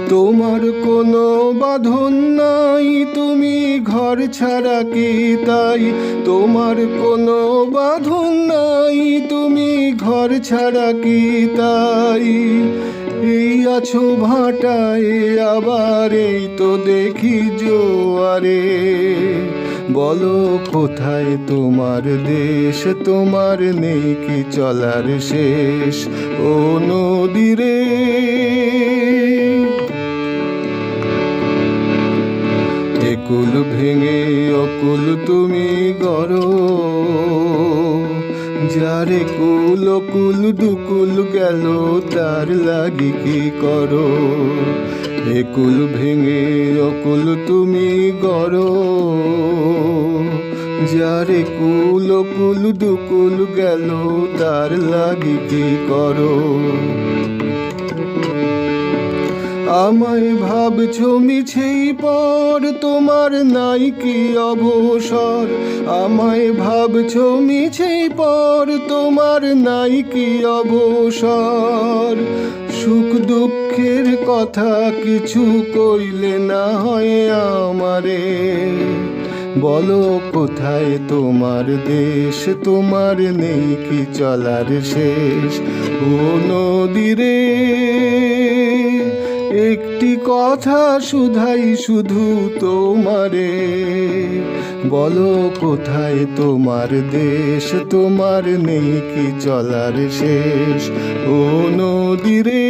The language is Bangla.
তোমার কোনো বাঁধন নাই, তুমি ঘর ছাড়া কি তাই? তোমার কোনো বাঁধন নাই, তুমি ঘর ছাড়া কি তাই? এই আছো ভাটায়, আবার এই তো দেখি জোয়ারে। বলো কোথায় তোমার দেশ, তোমার নেই কি চলার শেষ? ও নদীরে একুল ভেঙে অকুল তুমি গড়ো, যারে কুল অকুল দুকুল গেল তার লাগি কি করো? একুল ভেঙে অকুল তুমি গড়ো, যারে কুল অকুল দুকুল গেল তার লাগি কি করো? আমায় ভাবছো মিছেই পর, তোমার নাই কি অবসর? আমায় ভাবছো মিছেই পর, তোমার নাই কি অবসর? সুখ দুঃখের কথা কিছু কইলে না হয় আমারে। বলো কোথায় তোমার দেশ, তোমার নেই কি চলার শেষ? ও নদীরে একটি কথা শুধাই শুধু তোমারে, বলো কোথায় তোমার দেশ, তোমার নেই কি চলার শেষ? ও নদীরে।